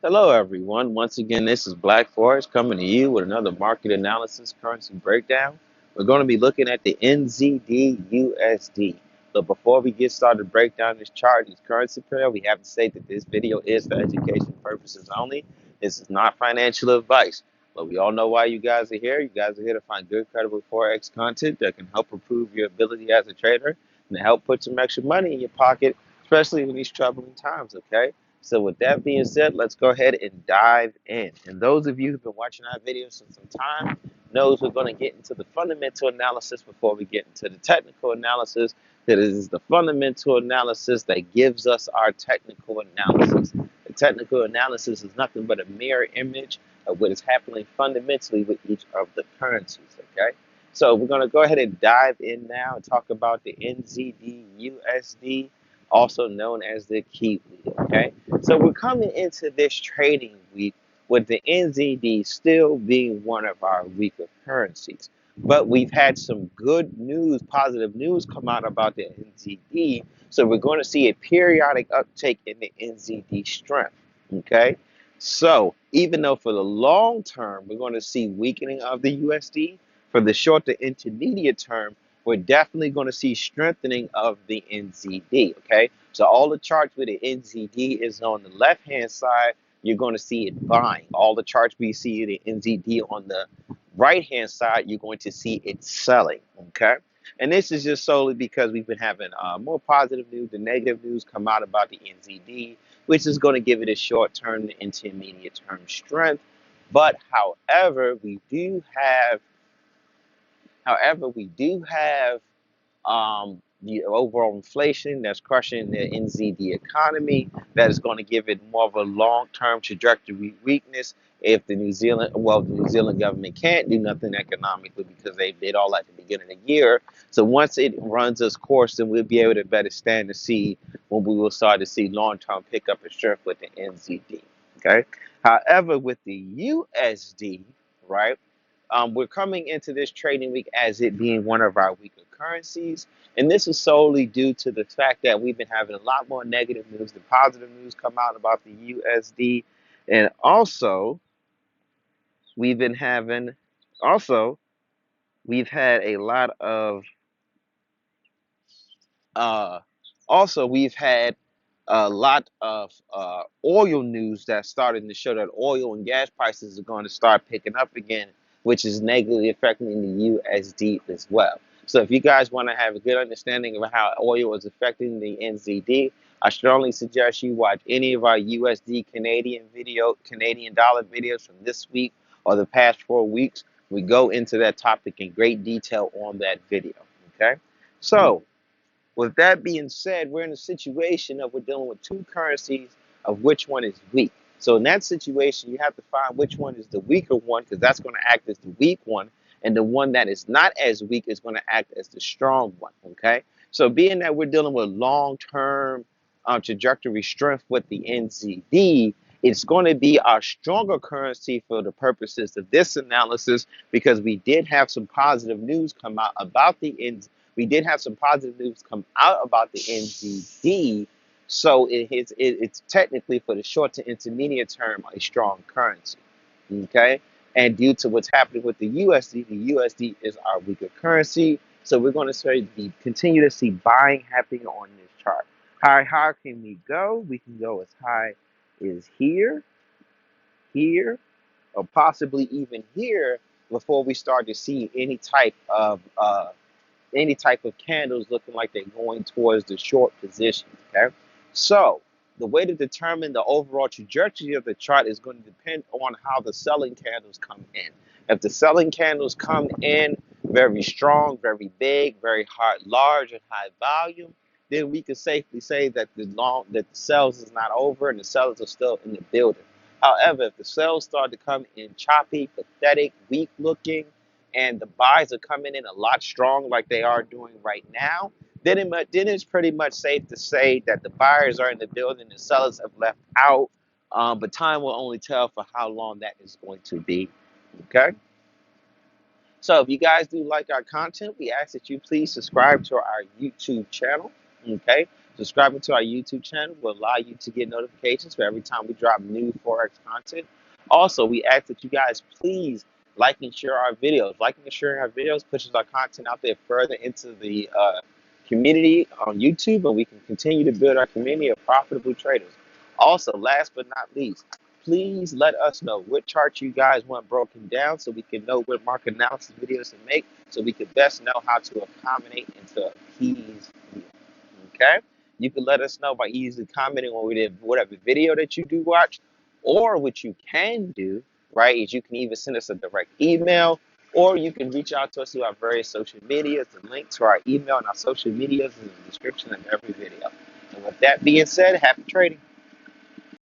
Hello, everyone. Once again, this is Black Forex coming to you with another market analysis currency breakdown. We're going to be looking at the NZDUSD. But before we get started to break down this chart, this currency pair, we have to say that this video is for education purposes only. This is not financial advice. But we all know why you guys are here. You guys are here to find good, credible Forex content that can help improve your ability as a trader and to help put some extra money in your pocket, especially in these troubling times, okay? So with that being said, let's go ahead and dive in. And those of you who've been watching our videos for some time knows we're going to get into the fundamental analysis before we get into the technical analysis. That is the fundamental analysis that gives us our technical analysis. The technical analysis is nothing but a mirror image of what is happening fundamentally with each of the currencies, okay? So we're going to go ahead and dive in now and talk about the NZDUSD, also known as the Kiwi, okay? So we're coming into this trading week with the NZD still being one of our weaker currencies. But we've had some good news, positive news come out about the NZD. So we're going to see a periodic uptake in the NZD strength, okay? So even though for the long term, we're going to see weakening of the USD, for the short to intermediate term, we're definitely going to see strengthening of the NZD, okay? So all the charts with the NZD is on the left-hand side, you're going to see it buying. All the charts we see the NZD on the right-hand side, you're going to see it selling, okay? And this is just solely because we've been having more positive news than negative news come out about the NZD, which is going to give it a short-term to intermediate-term strength. But however, we do have the overall inflation that's crushing the NZD economy. That is going to give it more of a long-term trajectory weakness if the New Zealand government can't do nothing economically because they did all at the beginning of the year. So once it runs its course, then we'll be able to better stand to see when we will start to see long-term pickup in strength with the NZD. Okay. However, with the USD, right? We're coming into this trading week as it being one of our weaker currencies. And this is solely due to the fact that we've been having a lot more negative news than positive news come out about the USD. And we've been having, also, we've had a lot of, uh, we've had a lot of oil news that's starting to show that oil and gas prices are going to start picking up again, which is negatively affecting the USD as well. So if you guys want to have a good understanding of how oil is affecting the NZD, I strongly suggest you watch any of our USD Canadian dollar videos from this week or the past 4 weeks. We go into that topic in great detail on that video. Okay, so with that being said, we're in a situation of we're dealing with two currencies of which one is weak. So in that situation, you have to find which one is the weaker one because that's going to act as the weak one, and the one that is not as weak is going to act as the strong one. Okay. So being that we're dealing with long-term trajectory strength with the NZD, it's going to be our stronger currency for the purposes of this analysis because we did have some positive news come out about the NZD. We did have some positive news come out about the NZD, so it's technically for the short to intermediate term a strong currency. Okay, and due to what's happening with the USD is our weaker currency. So we're going to continue to see buying happening on this chart. How high can we go? We can go as high as here, here, or possibly even here before we start to see any type of candles looking like they're going towards the short positions. Okay, so the way to determine the overall trajectory of the chart is going to depend on how the selling candles come in. If the selling candles come in very strong, very big, very hard, large, and high volume, then we can safely say that the sales is not over and the sellers are still in the building. However, if the sales start to come in choppy, pathetic, weak looking, and the buys are coming in a lot strong like they are doing right now, then it's pretty much safe to say that the buyers are in the building, the sellers have left out, but time will only tell for how long that is going to be. Okay? So if you guys do like our content, we ask that you please subscribe to our YouTube channel. Okay? Subscribing to our YouTube channel will allow you to get notifications for every time we drop new Forex content. Also, we ask that you guys please like and share our videos. Liking and sharing our videos pushes our content out there further into the community on YouTube, and we can continue to build our community of profitable traders. Also, last but not least, please let us know what chart you guys want broken down so we can know what market analysis videos to make so we can best know how to accommodate into appease you. Okay? You can let us know by easily commenting on whatever video that you do watch, or what you can do, right, is you can even send us a direct email, or you can reach out to us through our various social medias. The link to our email and our social medias is in the description of every video. And with that being said, happy trading.